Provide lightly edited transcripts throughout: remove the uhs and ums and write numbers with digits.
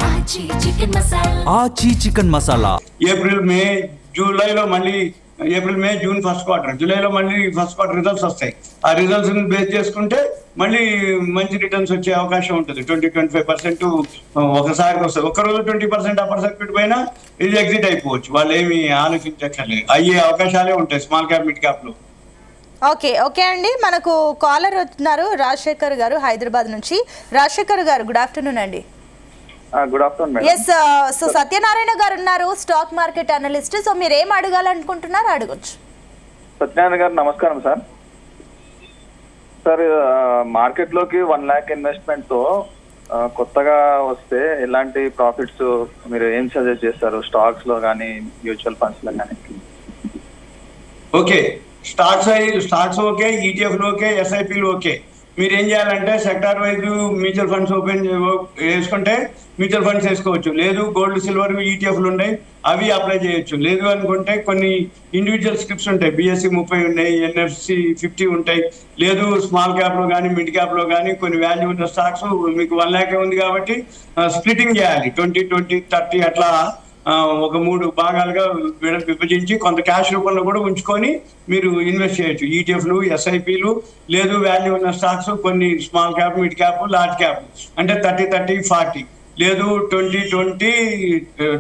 ఆచి chicken masala. April May జూలైలో మళ్ళీ April May June first quarter, జూలైలో మళ్ళీ ఫస్ట్ క్వార్టర్ రిజల్ట్స్ వస్తాయి. ఆ రిజల్ట్స్ బేస్ చేసుకుంటే మళ్ళీ మంచి రిటర్న్స్ వచ్చే అవకాశం ఉంటుంది. 20-25% ఒకసారికి వస్తుంది. ఒక్కరోజు 20% అప్పర్ సర్క్యూట్ పైన ఇది ఎగ్జిట్ అయిపోవచ్చు. వాళ్ళు ఏమి ఆలోచించక్కర్లేదు, అయ్యే అవకాశాలే ఉంటాయి స్మాల్ క్యాప్ మిడ్ క్యాప్ లో. ఓకే ఓకే అండి, మనకు కాలర్ వచ్చినారు రాజశేఖర్ గారు హైదరాబాద్ నుంచి. రాజశేఖర్ గారు గుడ్ ఆఫ్టర్నూన్ అండి. Good afternoon. Yes, so Satyanarayana గారు ఉన్నారు, స్టాక్ మార్కెట్ అనలిస్ట్. సో మీరు ఏం అడగాలనుకుంటున్నారు అడగొచ్చు. సత్యనారాయణ గారు నమస్కారం సార్. సార్ మార్కెట్ లోకి 1 lakh ఇన్వెస్ట్మెంట్ తో కొత్తగా వస్తే ఎలాంటి ప్రాఫిట్స్ మీరు ఏం సజెస్ట్ చేస్తారు, స్టాక్స్ లో కానీ మ్యూచువల్ ఫండ్స్ లో కానీ? ఓకే, స్టాక్స్ ఓకే, ఈటీఎఫ్లు ఓకే, ఎస్ఐపీలు ఓకే. మీరు ఏం చేయాలంటే sector wise mutual funds open వేసుకుంటే మ్యూచువల్ ఫండ్స్ వేసుకోవచ్చు. లేదు గోల్డ్ సిల్వర్ ఈటీఎఫ్లు ఉన్నాయి, అవి అప్లై చేయొచ్చు. లేదు అనుకుంటే కొన్ని ఇండివిజువల్ స్క్రిప్ట్స్ ఉంటాయి, BSE 30 ఉన్నాయి, NFC 50 ఉంటాయి. లేదు స్మాల్ క్యాప్ లో కానీ మిడ్ క్యాప్ లో కానీ కొన్ని వాల్యూ ఉన్న స్టాక్స్ మీకు 1 lakh ఉంది కాబట్టి స్ప్లిటింగ్ చేయాలి. 20, 30 అట్లా ఒక 3 భాగాలుగా విభజించి కొంత క్యాష్ రూపంలో కూడా ఉంచుకొని మీరు ఇన్వెస్ట్ చేయొచ్చు. ఈటీఎఫ్లు, ఎస్ఐపీలు, లేదు వాల్యూ ఉన్న స్టాక్స్ కొన్ని small cap, mid cap, large cap అంటే 30, 40, లేదు 20,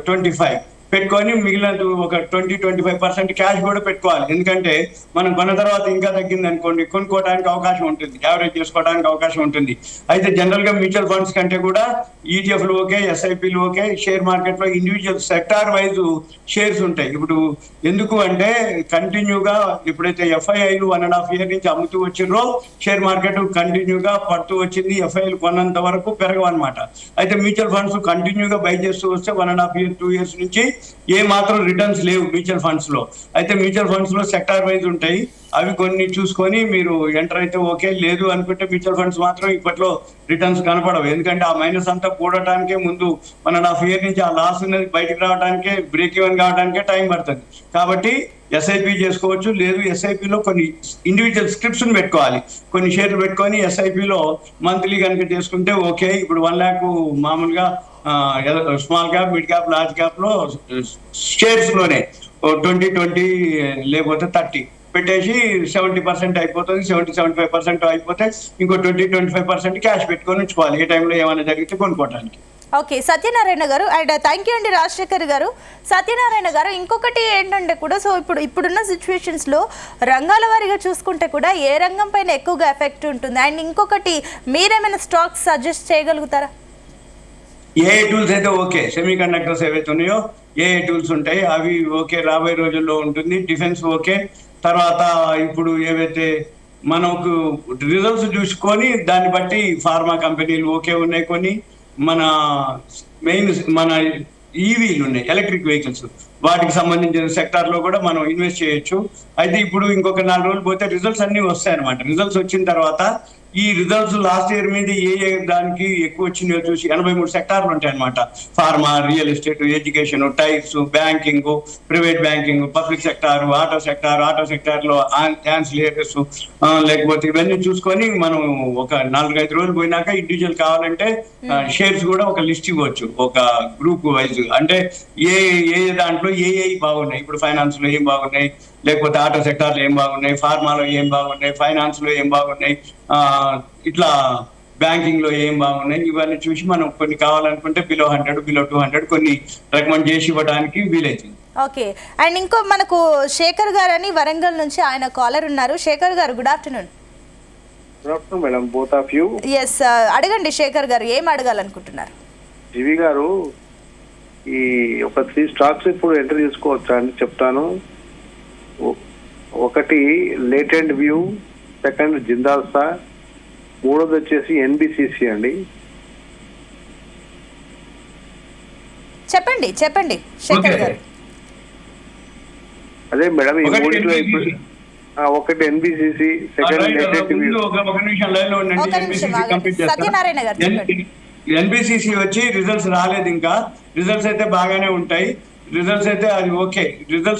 25 పెట్టుకొని మిగిలిన ఒక 20-25% క్యాష్ కూడా పెట్టుకోవాలి. ఎందుకంటే మనం కొన్న తర్వాత ఇంకా తగ్గింది అనుకోండి, కొనుక్కోవడానికి అవకాశం ఉంటుంది, యావరేజ్ చేసుకోవడానికి అవకాశం ఉంటుంది. అయితే జనరల్ గా మ్యూచువల్ ఫండ్స్ కంటే కూడా ఈటీఎఫ్లు ఓకే, ఎస్ఐపీలు ఓకే. షేర్ మార్కెట్ లో ఇండివిజువల్ సెక్టార్ వైజ్ షేర్స్ ఉంటాయి. ఇప్పుడు ఎందుకు అంటే కంటిన్యూగా ఎప్పుడైతే FIIలు 1.5 year నుంచి అమ్ముతూ వచ్చిండ్రో షేర్ మార్కెట్ కంటిన్యూగా పడుతూ వచ్చింది. FIIలు కొన్నంత వరకు పెరగవన్నమాట. అయితే మ్యూచువల్ ఫండ్స్ కంటిన్యూగా బై చేస్తూ వస్తే 1.5 years 2 years నుంచి ఏ మాత్రం రిటర్న్స్ లేవు మ్యూచువల్ ఫండ్స్ లో. అయితే మ్యూచువల్ ఫండ్స్ లో సెక్టార్ వైజ్ ఉంటాయి, అవి కొన్ని చూసుకొని మీరు ఎంటర్ అయితే ఓకే. లేదు అనుకుంటే మ్యూచువల్ ఫండ్స్ మాత్రం ఇప్పట్లో రిటర్న్స్ కనపడవు. ఎందుకంటే ఆ మైనస్ అంతా కూడటానికే ముందు 1.5 year నుంచి ఆ లాస్ అనేది బయటకు రావడానికే, బ్రేక్ ఈవెన్ కావడానికే టైం పడుతుంది. కాబట్టి ఎస్ఐపి చేసుకోవచ్చు. లేదు ఎస్ఐపిలో కొన్ని ఇండివిజువల్ స్క్రిప్ట్స్ పెట్టుకోవాలి, కొన్ని షేర్లు పెట్టుకొని ఎస్ఐపిలో మంత్లీ కనుక చేసుకుంటే ఓకే. ఇప్పుడు 1 lakh మామూలుగా small cap, mid cap, large cap లో షేర్స్ లోనే 20 లేకపోతే 30 పెట్టేసి 70% అయిపోతుంది. 70-75% అయిపోతే ఇంకో 20-25% క్యాష్ పెట్టుకొని ఉంచుకోవాలి, ఏ టైంలో ఏమైనా జరిగితే కొనుక్కోవడానికి. ఓకే సత్యనారాయణ గారు, అండ్ థ్యాంక్ యూ అండి రాజశేఖర్ గారు. సత్యనారాయణ గారు, ఇంకొకటి ఏంటంటే కూడా సో ఇప్పుడున్న సిచ్యువేషన్స్లో రంగాల వారీగా చూసుకుంటే కూడా ఏ రంగం పైన ఎక్కువగా ఎఫెక్ట్ ఉంటుంది? అండ్ ఇంకొకటి మీరేమైనా స్టాక్స్ సజెస్ట్ చేయగలుగుతారా? ఏఐ టూల్స్ అయితే ఓకే, సెమీ కండక్టర్స్ ఏవైతే ఉన్నాయో ఏఐ టూల్స్ ఉంటాయి, అవి ఓకే, రాబోయే రోజుల్లో ఉంటుంది. Defence okay. తర్వాత ఇప్పుడు ఏవైతే మనకు రిజల్ట్స్ చూసుకొని దాన్ని బట్టి ఫార్మా కంపెనీలు ఓకే ఉన్నాయి. కొన్ని మన ఈవీలు ఉన్నాయి, ఎలక్ట్రిక్ వెహికల్స్, వాటికి సంబంధించిన సెక్టార్ లో కూడా మనం ఇన్వెస్ట్ చేయొచ్చు. అయితే ఇప్పుడు ఇంకొక 4 రోజులు పోతే రిజల్ట్స్ అన్ని వస్తాయి అనమాట. రిజల్ట్స్ వచ్చిన తర్వాత ఈ రిజల్ట్స్ లాస్ట్ ఇయర్ మీద ఏ దానికి ఎక్కువ వచ్చినాయో చూసి 83 సెక్టార్లు ఉంటాయి అనమాట. Pharma, real estate, education, tyres, banking, private banking, public sector, auto sector లో యాన్సిలరీస్, లేకపోతే ఇవన్నీ చూసుకొని మనం ఒక 4-5 రోజులు పోయినాక ఇండివిజువల్ కావాలంటే షేర్స్ కూడా ఒక లిస్ట్ ఇవ్వచ్చు, ఒక గ్రూప్ వైజ్. అంటే ఏ దాంట్లో ఏ బాగున్నాయి, ఇప్పుడు ఫైనాన్స్ లో ఏం బాగున్నాయి, లేకపోతే ఆటో సెక్టార్లో ఏం బాగున్నాయి, ఫార్మాలో ఏం బాగున్నాయి, ఫైనాన్స్ లో ఏం బాగున్నాయి, ఇట్లా బ్యాంకింగ్ లో ఏం బాగున్నాయి, ఇవన్నీ చూసి మనం కొన్ని కావాలనుకుంటే బిలో 100, బిలో 200 కొన్ని రికమెండ్ చేసి ఇవ్వడానికి వీలైతుంది. ఓకే, అండ్ ఇంకో మనకు శేఖర్ గారు అని వరంగల్ నుంచి ఆయన కాలర్ ఉన్నారు. శేఖర్ గారు good afternoon. Good afternoon madam, both of you. Yes, అడగండి శేఖర్ గారు, ఏం అడగాలనుకుంటున్నారు? జీవి గారు, ఈ ఒక 3 స్టాక్స్ ఇప్పుడు ఎంటర్ చేసుకోవచ్చా అని చెప్తాను. ఒకటి latent view, second Jindal star, మూడోది వచ్చేసి NBCC అండి. చెప్పండి శేఖర్ గారు. అదే మేడం, ఈ మూడిలో ఒకటి NBCC, సెకండ్ లేటెంట్ వ్యూ. ఒక నిమిషం లైన్ లో ఉండండి. సత్యనారాయణ గారు, NBCC వచ్చి రిజల్ట్స్ రాలేదు ఇంకా. రిజల్ట్స్ అయితే బాగానే ఉంటాయి. రిజల్ట్స్ అయితే అది ఓకే. రిజల్ట్స్